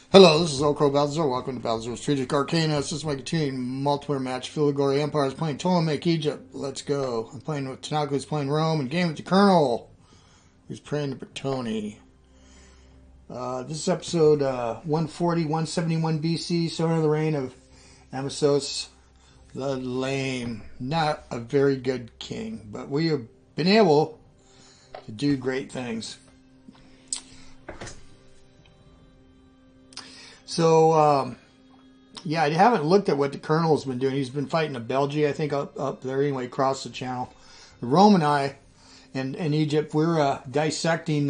Hello, this is OldCrowBalthazor. Welcome to Balthazor's Strategic Arcana. This is my continuing multiplayer match. Philogori Empire is playing Ptolemaic Egypt. Let's go. I'm playing with Tanaka, who's playing Rome, and game with the Colonel, who's playing the Britonae. This is episode 140, 171 BC, so under the reign of Amisos the Lame. Not a very good king, but we have been able to do great things. So, yeah, I haven't looked at what the Colonel's been doing. He's been fighting a Belgian, I think, up there anyway, across the channel. Rome and I, and Egypt, we're dissecting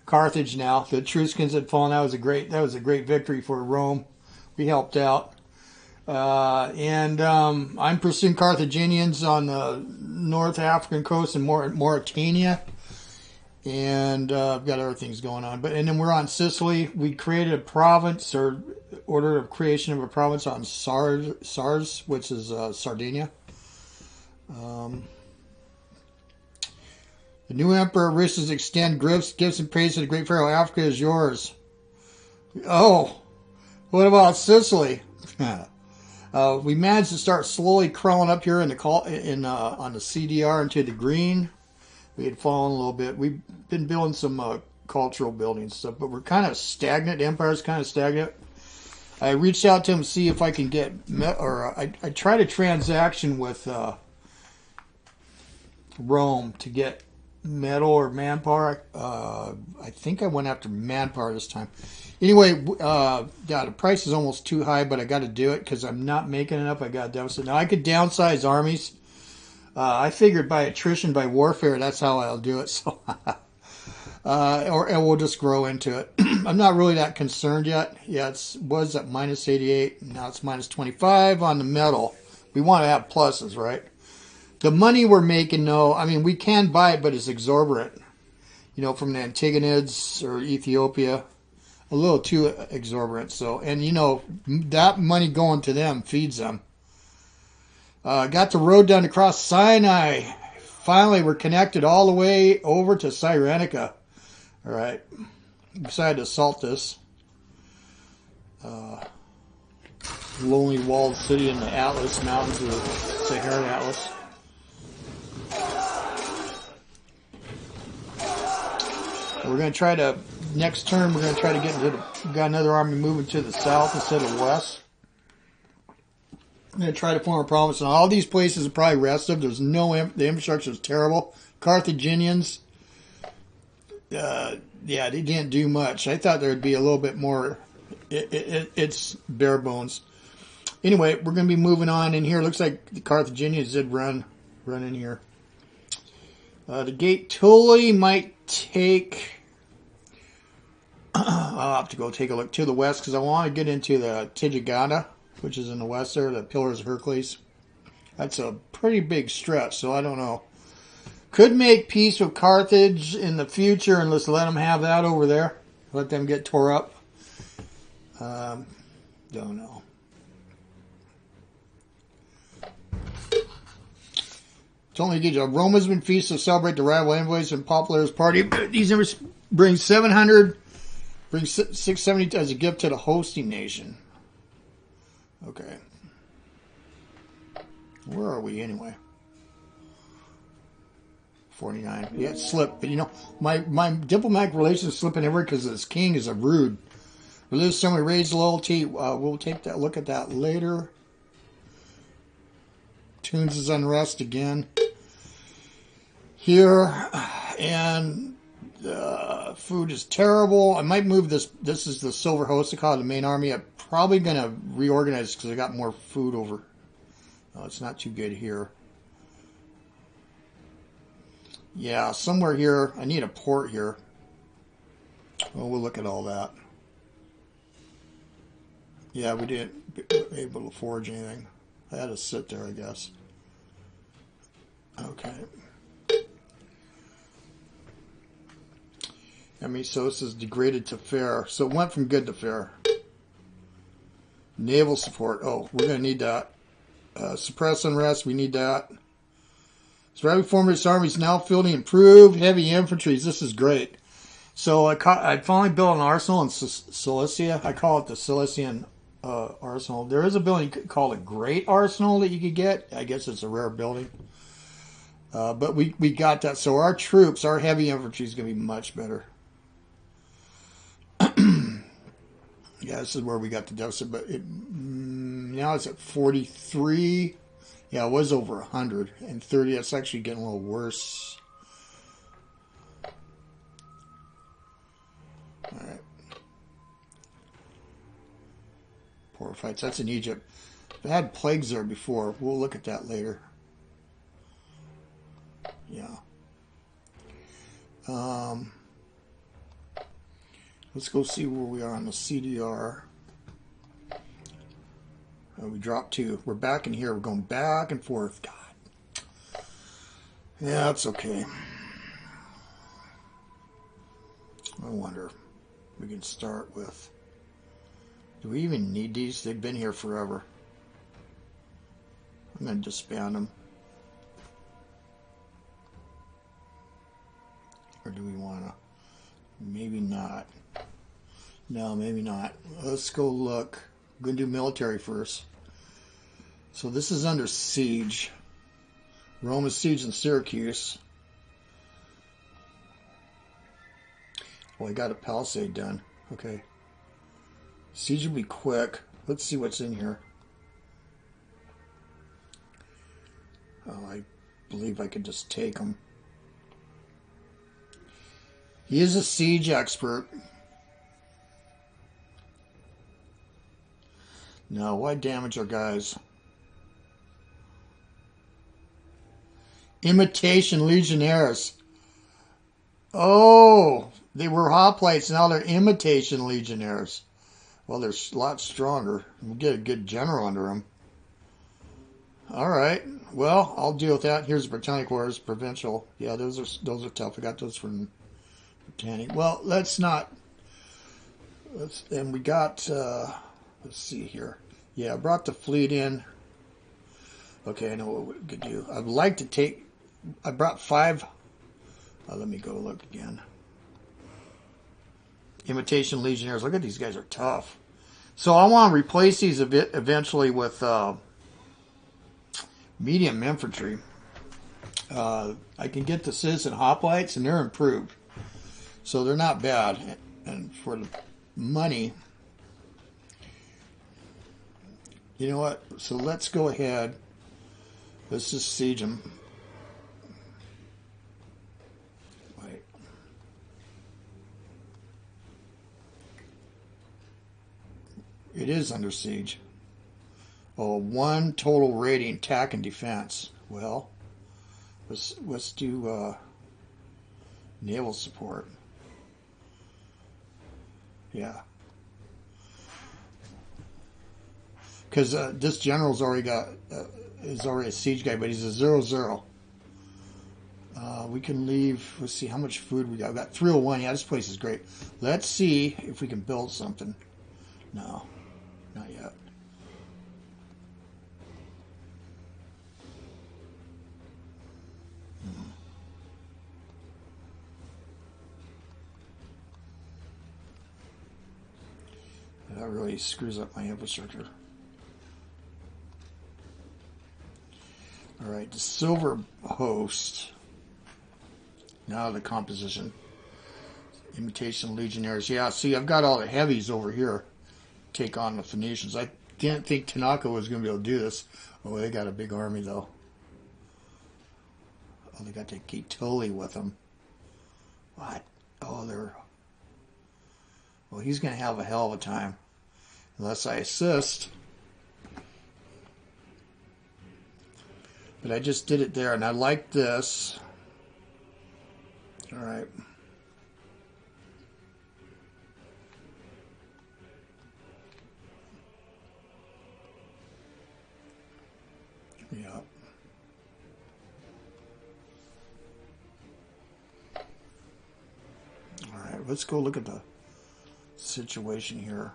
Carthage now. The Etruscans had fallen. That was a great victory for Rome. We helped out. And I'm pursuing Carthaginians on the North African coast in Mauretania. And I've got other things going on. And then we're on Sicily. We created a province, or order of creation of a province on Sars, which is Sardinia. The new emperor wishes to extend gifts and praise to the great pharaoh. Africa is yours. Oh, what about Sicily? We managed to start slowly crawling up here on the CDR into the green. We had fallen a little bit. We've been building some cultural buildings stuff, but we're kind of stagnant. The empire's kind of stagnant. I reached out to him to see if I can get, I tried a transaction with Rome to get metal or manpower. I think I went after manpower this time. Anyway, the price is almost too high, but I got to do it because I'm not making enough. I got a deficit. Now I could downsize armies. I figured by attrition, by warfare, that's how I'll do it. So, or we'll just grow into it. I'm not really that concerned yet. Yeah, it was at minus 88. Now it's minus 25 on the metal. We want to have pluses, right? The money we're making, no. I mean, we can buy it, but it's exorbitant. You know, from the Antigonids or Ethiopia. A little too exorbitant. So, and you know, that money going to them feeds them. Got the road done across Sinai. Finally, we're connected all the way over to Cyrenaica. All right. Decided to assault this lonely walled city in the Atlas Mountains of the Saharan Atlas. We're going to try to, next turn, we're going to try to get into got another army moving to the south instead of west. I'm going to try to form a province. And all these places are probably restive. There's no, the infrastructure is terrible. Carthaginians, yeah, they didn't do much. I thought there would be a little bit more. It's bare bones. Anyway, we're going to be moving on in here. Looks like the Carthaginians did run in here. The gate Tully might take. I'll have to go take a look to the west because I want to get into the Tigigana, which is in the west there, the Pillars of Hercules. That's a pretty big stretch, so I don't know. Could make peace with Carthage in the future and let's let them have that over there. Let them get tore up. Don't know. It's only a Roma's been feast to celebrate the rival envoys and Popular's party. These numbers bring 700, bring 670 as a gift to the hosting nation. Okay. Where are we anyway? 49. Yeah, it slipped. But you know, my diplomatic relations slipping everywhere because this king is a rude. Religious ceremony, raised loyalty. We'll take that look at that later. Tunes is unrest again. Here. And food is terrible. I might move this. This is the Silver Hostika, the main army. I'm probably going to reorganize because I got more food over. Oh, it's not too good here. Yeah, somewhere here. I need a port here. Well, we'll look at all that. Yeah, we didn't able to forge anything. I had to sit there, I guess. Okay. Amisos is degraded to fair. So it went from good to fair. Naval support. Oh, we're going to need that. Suppress unrest. We need that. So rapid form of this army is now fielding improved heavy infantry. This is great. So I finally built an arsenal in Cilicia. I call it the Cilician arsenal. There is a building called a Great Arsenal that you could get. I guess it's a rare building. But we got that. So our troops, our heavy infantry is going to be much better. Yeah, this is where we got the deficit. But now it's at 43. Yeah, it was over 100. And 30, it's actually getting a little worse. All right. Poor fights. That's in Egypt. They had plagues there before. We'll look at that later. Yeah. Let's go see where we are on the CDR. We dropped 2. We're back in here. We're going back and forth. God. Yeah, that's okay. I wonder. We can start with. Do we even need these? They've been here forever. I'm going to disband them. Or do we want to? Maybe not. No, maybe not. Let's go look. I'm going to do military first. So this is under siege. Rome is sieged in Syracuse. Well, I got a palisade done. Okay. Siege will be quick. Let's see what's in here. Oh, I believe I could just take him. He is a siege expert. No, why damage our guys? Imitation legionnaires. Oh, they were hoplites. Now they're imitation legionnaires. Well, they're a lot stronger. We'll get a good general under them. All right. Well, I'll deal with that. Here's the Britonae Wars, provincial. Yeah, those are tough. I got those from Britannic. Well, let's not. And we got. Let's see here. Yeah, I brought the fleet in. Okay, I know what we could do. I'd like to take. I brought 5. Let me go look again. Imitation legionnaires. Look at these guys are tough. So I want to replace these a bit eventually with medium infantry. I can get the citizen hoplites and they're improved. So they're not bad. And for the money, you know what? So let's go ahead. Let's just siege them. Wait. It is under siege. Oh, 1 total rating, attack and defense. Well, let's do naval support. Yeah. Because this general's already got is already a siege guy, but he's a 0-0. We can leave. Let's see how much food we got. We got 301. Yeah, this place is great. Let's see if we can build something. No, not yet. That really screws up my infrastructure. All right, the silver host. Now the composition. Imitation legionnaires. Yeah, see, I've got all the heavies over here. Take on the Phoenicians. I didn't think Tanaka was going to be able to do this. Oh, they got a big army, though. Oh, they got the Ptolemaic with them. What? Oh, they're... Well, he's going to have a hell of a time. Unless I assist. But I just did it there, and I like this. All right. Yeah. All right, let's go look at the situation here.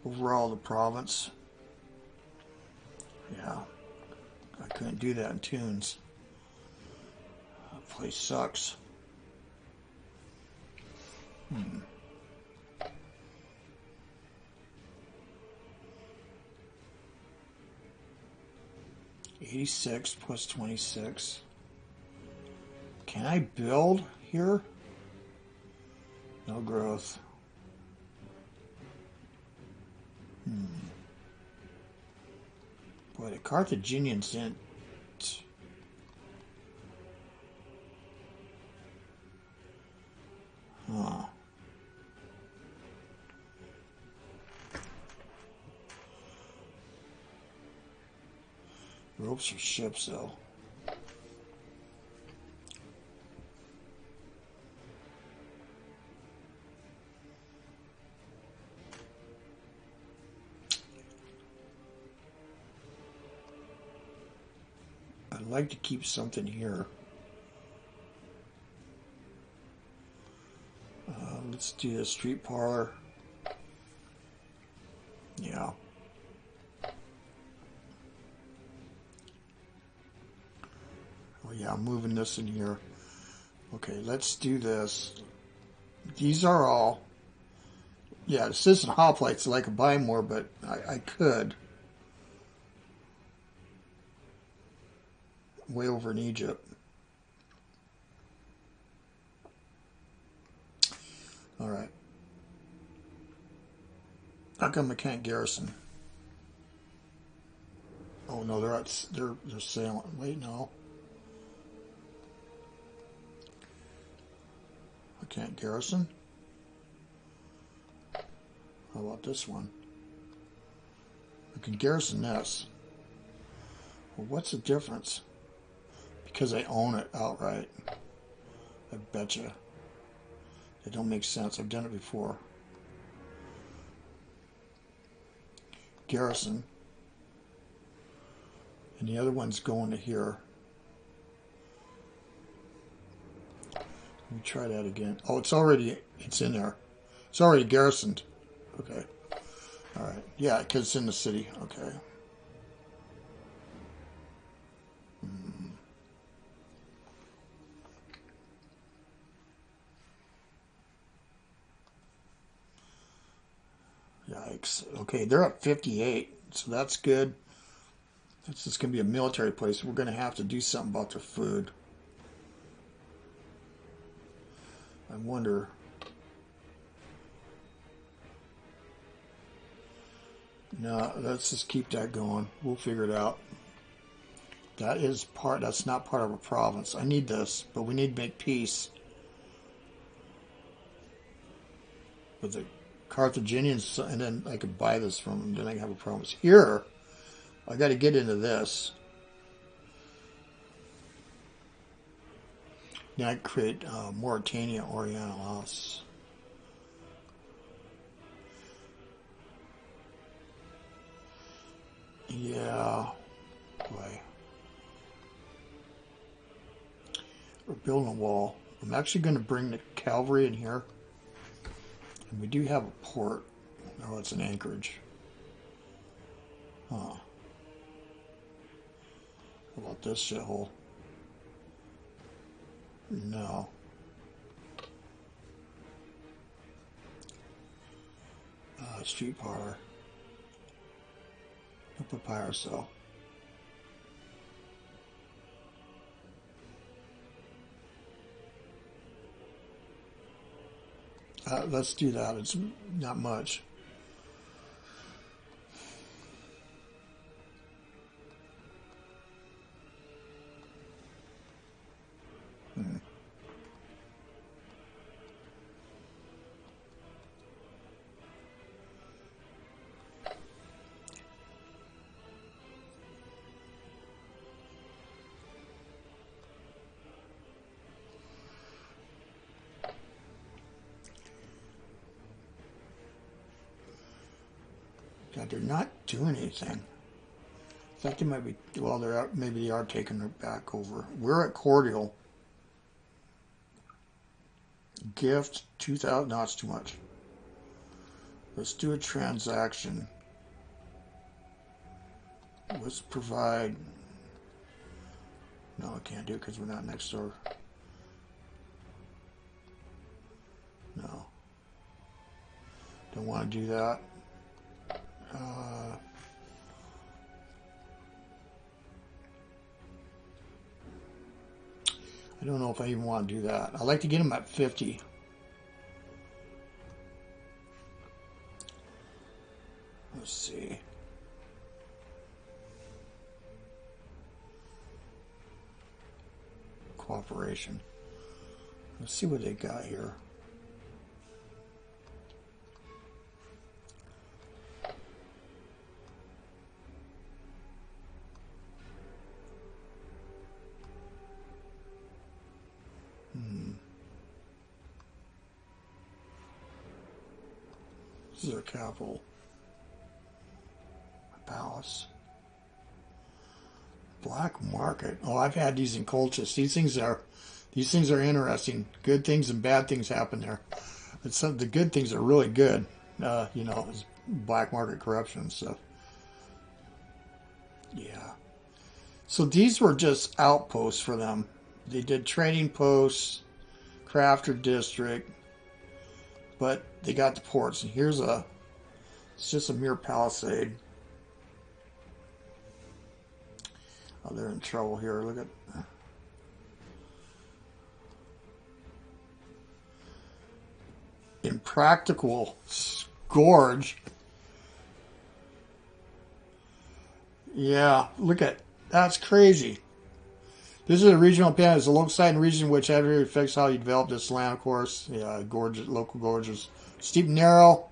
Overall, the province. Yeah. I couldn't do that in tunes. That place sucks. Hmm. $86 plus 26. Can I build here? No growth. Boy, the Carthaginians didn't. Huh. Ropes for ships, though. I'd like to keep something here. Let's do the street parlor. Yeah. Oh yeah, I'm moving this in here. Okay, let's do this. These are all. Yeah, this isn't hoplite, so I could buy more, but I could. Way over in Egypt. All right. How come I can't garrison? Oh no, they're sailing. Wait, no. I can't garrison. How about this one? I can garrison this. Well, what's the difference? Because I own it outright. I betcha. It don't make sense. I've done it before. Garrison. And the other one's going to here. Let me try that again. Oh, it's in there. It's already garrisoned. Okay. All right. Yeah, because it's in the city. Okay. Yikes. Okay, they're up 58, so that's good. It's just going to be a military place. We're going to have to do something about their food. I wonder. No, let's just keep that going. We'll figure it out. That's not part of a province. I need this, but we need to make peace with the Carthaginians, and then I could buy this from them. Then I have a province. Here, I got to get into this. Then I create Mauretania Orientalis. Yeah, boy. We're building a wall. I'm actually going to bring the cavalry in here. And we do have a port. Oh, it's an anchorage. Huh. How about this shithole? No. Street parlor. No papyrus cell. Let's do that. It's not much. God, they're not doing anything. In fact, they might be. Well, they're out. Maybe they are taking it back over. We're at cordial. Gift 2,000. No, it's too much. Let's do a transaction. Let's provide. No, I can't do it because we're not next door. No. don't want to do that. I don't know if I even want to do that. I like to get them at 50. Let's see. Cooperation. Let's see what they got here. This is their capital. Palace. Black market. Oh, I've had these in Colchis. These things are interesting. Good things and bad things happen there. But some the good things are really good. You know, it's black market corruption and stuff. Yeah. So these were just outposts for them. They did trading posts, crafter district, but they got the ports. And here's it's just a mere palisade. Oh, they're in trouble here. Look at. Impractical gorge. Yeah, look at that's crazy. This is a regional plan. It's a local site and region which heavily affects how you develop this land, of course. Yeah, gorges, local gorges. Steep, narrow.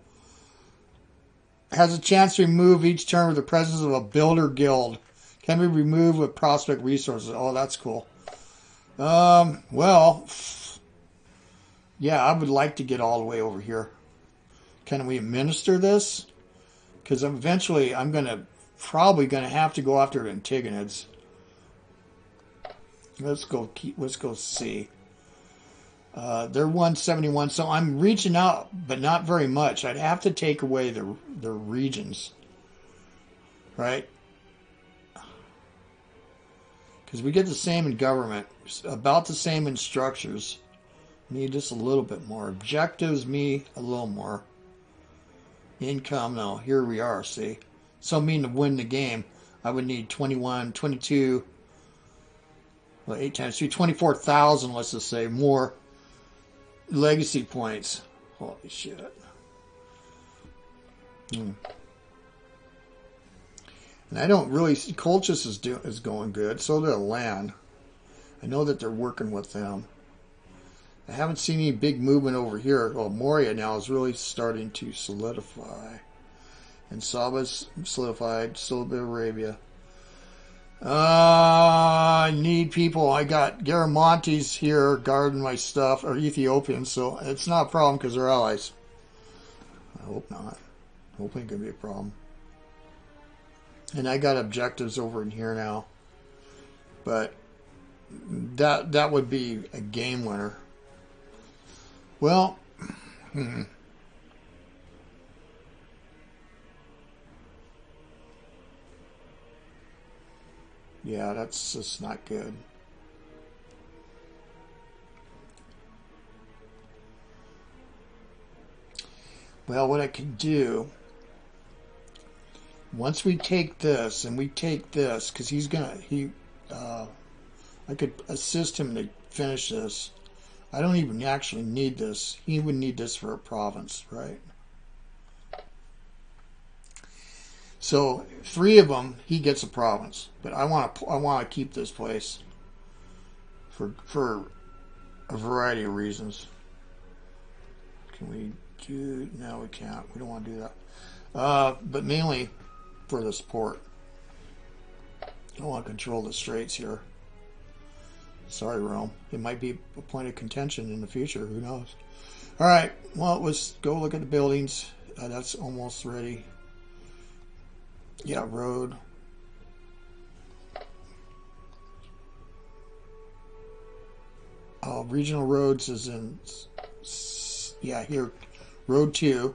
Has a chance to remove each term with the presence of a builder guild. Can be removed with prospect resources. Oh, that's cool. Well, yeah, I would like to get all the way over here. Can we administer this? Because eventually I'm probably gonna have to go after the Antigonids. Let's go see. They're 171, so I'm reaching out, but not very much. I'd have to take away the regions, right? Because we get the same in government, about the same in structures. Need just a little bit more. Objectives, me, a little more. Income, no, here we are, see. So I mean to win the game, I would need 21, 22, well, 8 times 3, 24,000, let's just say, more legacy points. Holy shit. And I don't really see Colchis is going good. So they're land. I know that they're working with them. I haven't seen any big movement over here. Well, Moria now is really starting to solidify. And Saba's solidified. Still a bit of Arabia. I need people. I got Garamontes here guarding my stuff, or Ethiopians, so it's not a problem because they're allies. I hope not. Hopefully it could be a problem. And I got objectives over in here now. But that would be a game winner. Well, yeah, that's just not good. Well, what I could do, once we take this and we take this, because I could assist him to finish this. I don't even actually need this. He would need this for a province, right? So 3 of them, he gets a province. But I want to keep this place for a variety of reasons. Can we do? No, we can't. We don't want to do that. But mainly for the support. I want to control the straits here. Sorry, Rome. It might be a point of contention in the future. Who knows? All right. Well, let's go look at the buildings. That's almost ready. Yeah, road. Regional roads is in. Yeah, here. Road 2.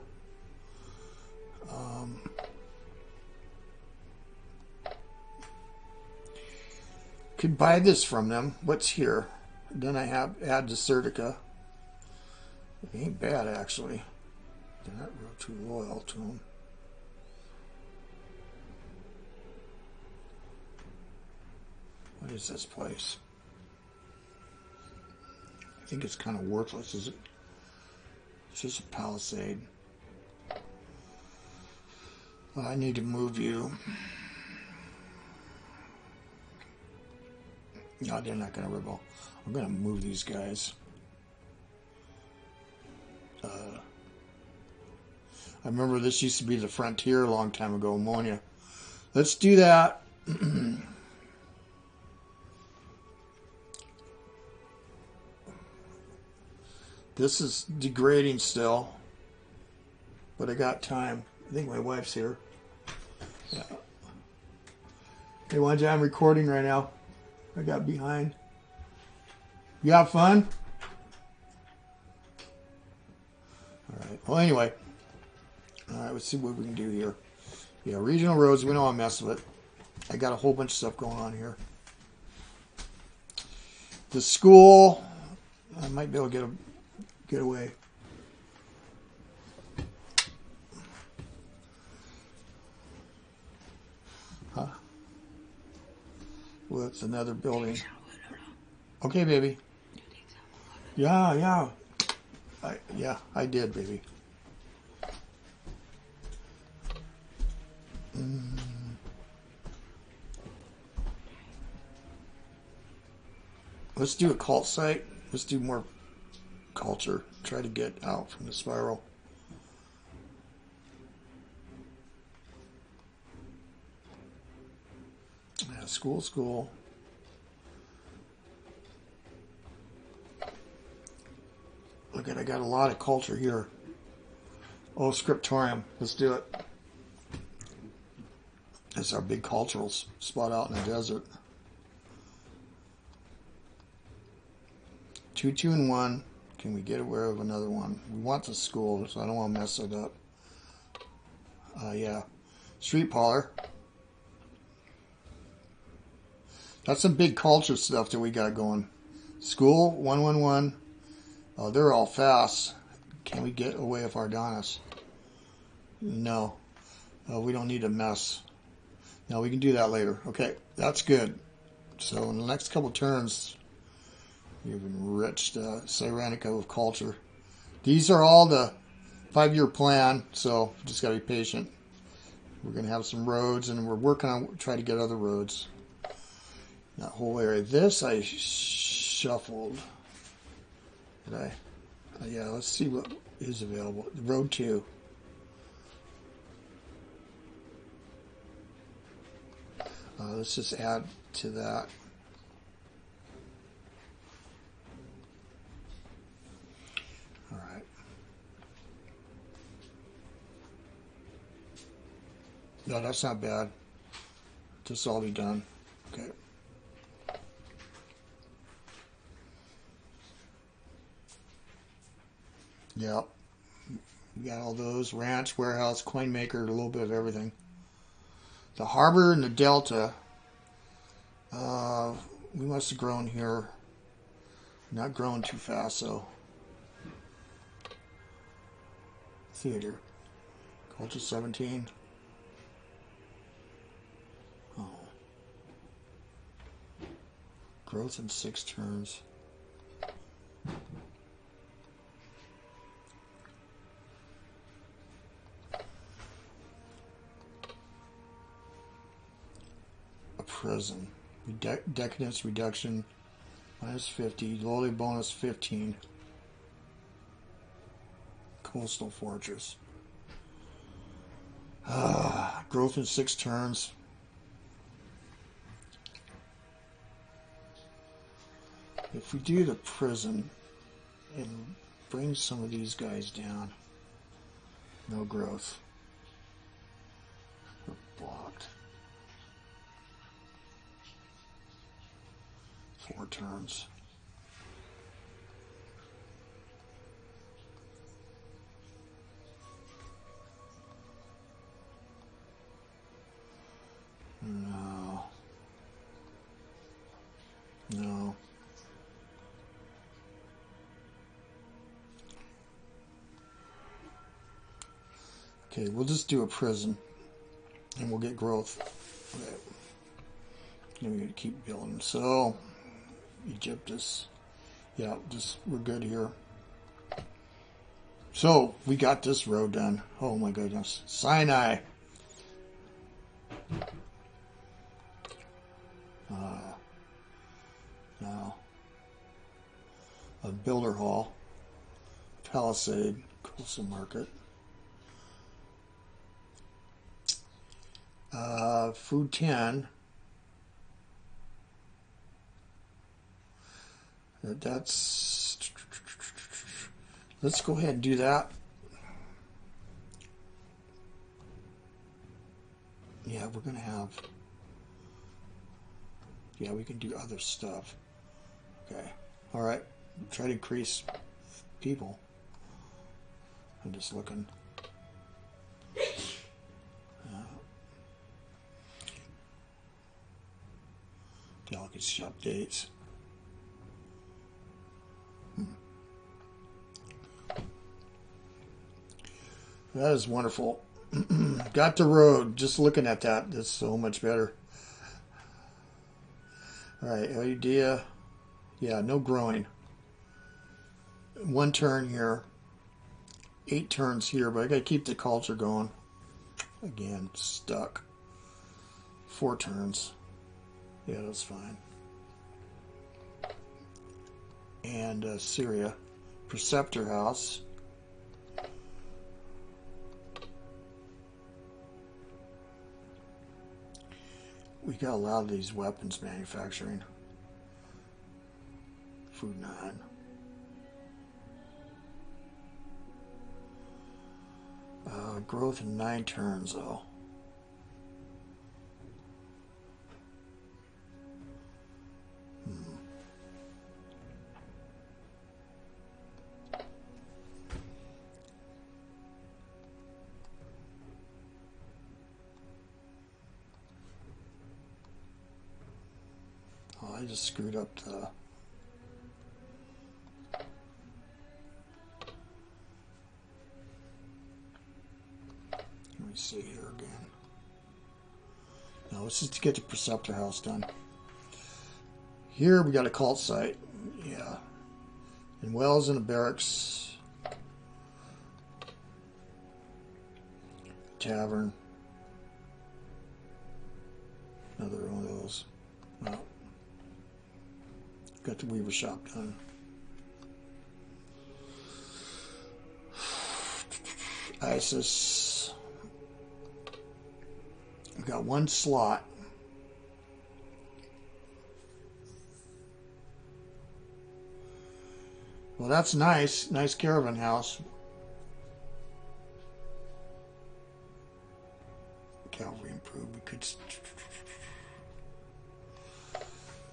Could buy this from them. What's here? Then I have add to Serdica. It ain't bad, actually. They're not real too loyal to him. What is this place? I think it's kind of worthless, is it? It's just a palisade. I need to move you. No, they're not going to rebel. I'm going to move these guys. I remember this used to be the frontier a long time ago, Ammonia. Let's do that. This is degrading still, but I got time. I think my wife's here. Yeah. Hey, Wanja, I'm recording right now. I got behind. You have fun? All right. Well, anyway. All right, let's see what we can do here. Yeah, regional roads, we don't want to mess with it. I got a whole bunch of stuff going on here. The school, I might be able to get away. Huh? Well, it's another building. Okay, baby. Yeah. I did, baby. Let's do a cult site. Let's do more culture. Try to get out from the spiral. Yeah, school. Look at, I got a lot of culture here. Oh, scriptorium. Let's do it. It's our big cultural spot out in the desert. 2, 2, and 1. Can we get aware of another one? We want the school, so I don't want to mess it up. Yeah. Street parlor. That's some big culture stuff that we got going. School, 1, 1, 1. Oh, they're all fast. Can we get away with Ardonis? No. We don't need to mess. No, we can do that later. Okay, that's good. So in the next couple turns, we've enriched Cyranica with culture. These are all the 5-year plan, so just got to be patient. We're going to have some roads, and we're working on trying to get other roads. That whole area. This I shuffled. Did I? Yeah, let's see what is available. Road 2. Let's just add to that. All right. No, that's not bad. This will all be done. Okay. Yep. We got all those. Ranch, warehouse, coin maker, a little bit of everything. The harbor and the delta. We must have grown here. Not growing too fast, so. Theater. Culture 17. Oh. Growth in 6 turns. A prison. Decadence reduction. -50. Loyalty bonus 15. Coastal fortress. Growth in 6 turns. If we do the prison and bring some of these guys down, no growth. We're blocked. 4 turns. No. No. Okay, we'll just do a prison, and we'll get growth. Okay. Then we're going to keep building. So, Egyptus. Yeah, we're good here. So, we got this road done. Oh my goodness. Sinai. Now, a builder hall. Palisade. Coastal market. Food 10. That's... Let's go ahead and do that. Yeah, we're going to have... Yeah, we can do other stuff. Okay. All right. Try to increase people. I'm just looking. Delicacy updates. That is wonderful. Got the road. Just looking at that, that's so much better. All right, idea. Yeah, no growing. 1 turn here. 8 turns here, but I gotta keep the culture going. Again, stuck. 4 turns. Yeah, that's fine. And Syria. Preceptor House. We got a lot of these weapons manufacturing. Food 9. Growth in 9 turns, though. Oh, I just screwed up the... Let me see here again. Now let's just get the Preceptor House done. Here we got a cult site. Yeah. And wells and a barracks. Tavern. Another one of those. Well, got the weaver shop done. ISIS. We got 1 slot. Well, that's nice. Nice caravan house. Cavalry improved. We could...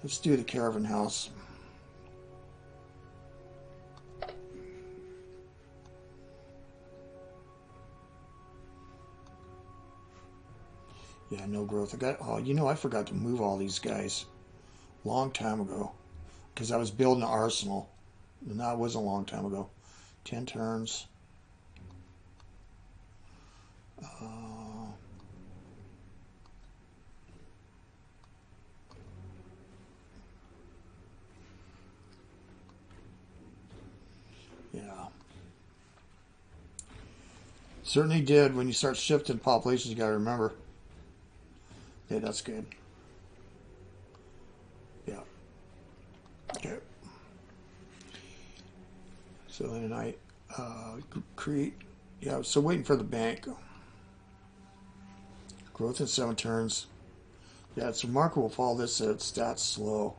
Let's do the caravan house. Yeah, no growth. I got... Oh, you know, I forgot to move all these guys long time ago because I was building an arsenal. And that was a long time ago. 10 turns. Yeah. Certainly did. When you start shifting populations, you got to remember. Yeah, that's good. Yeah. Okay. So then I create, yeah, so waiting for the bank. Growth in 7 turns. Yeah, it's remarkable for all this that it's that slow.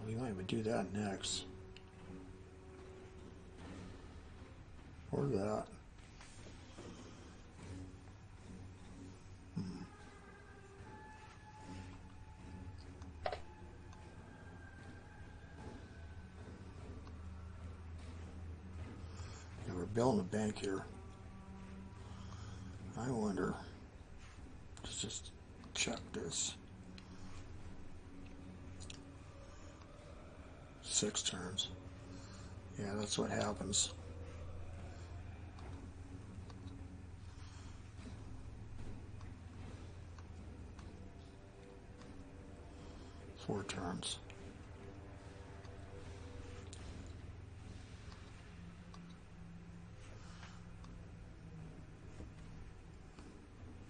We might even do that next. Or that. building a bank here. I wonder. Let's just check this. 6 turns. Yeah, that's what happens. Four turns.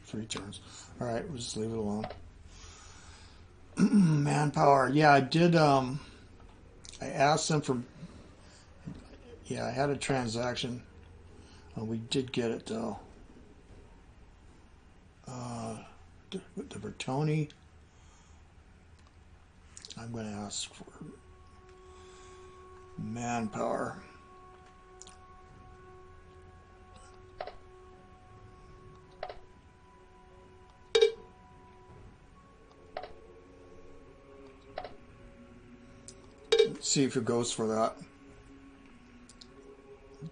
Three turns. All right, we'll just leave it alone. Manpower. Yeah, I did. I asked them for. Yeah, I had a transaction. We did get it though. The Britonae. I'm going to ask for manpower. Let's see if it goes for that.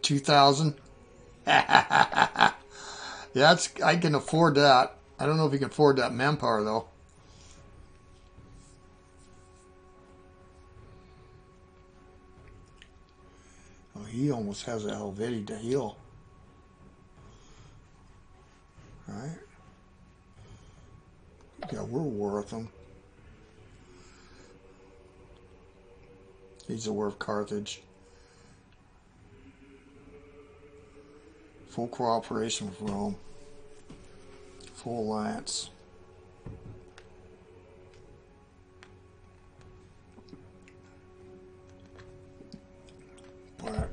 2,000. Yeah, I can afford that. I don't know if you can afford that manpower though. Oh, he almost has a Helvetii to heal. All right. Yeah, we're worth him. He's a war of Carthage. Full cooperation with Rome. Full alliance. All right.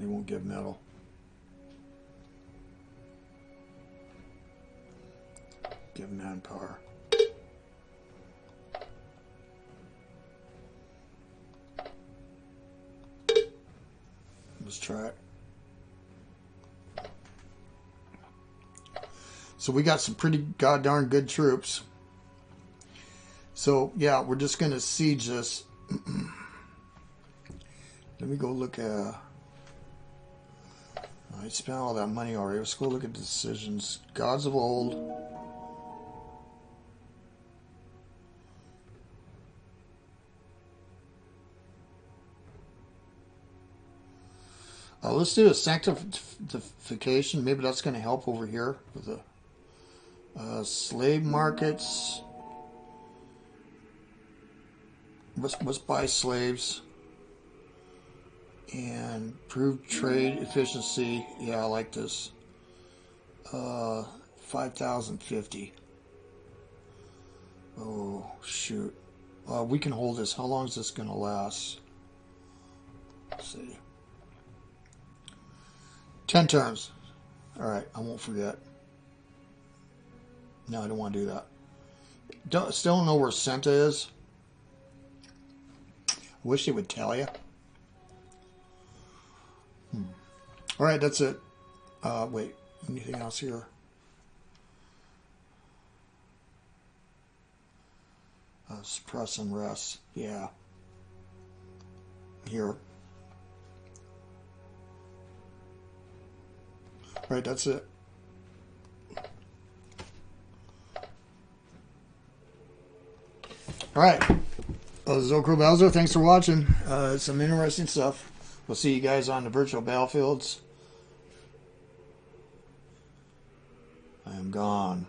They won't give metal. Give manpower. Let's try it. So we got some pretty goddamn good troops. So yeah, we're just gonna siege this. Let me go look at. I spent all that money already. Let's go look at decisions. Gods of old. Let's do a sanctification. Maybe that's going to help over here with the slave markets. Let's buy slaves. And improve trade efficiency. Yeah, I like this. 5,050. Oh, shoot. We can hold this. How long is this going to last? Let's see. 10 turns. Alright, I won't forget. No, I don't want to do that. Still don't know where Senta is. I wish they would tell you. Alright, that's it. Wait, anything else here? Suppress and rest. Yeah. Here. Alright, that's it. Alright. This is OldCrowBalthazor. Thanks for watching. Some interesting stuff. We'll see you guys on the virtual battlefields. I am gone.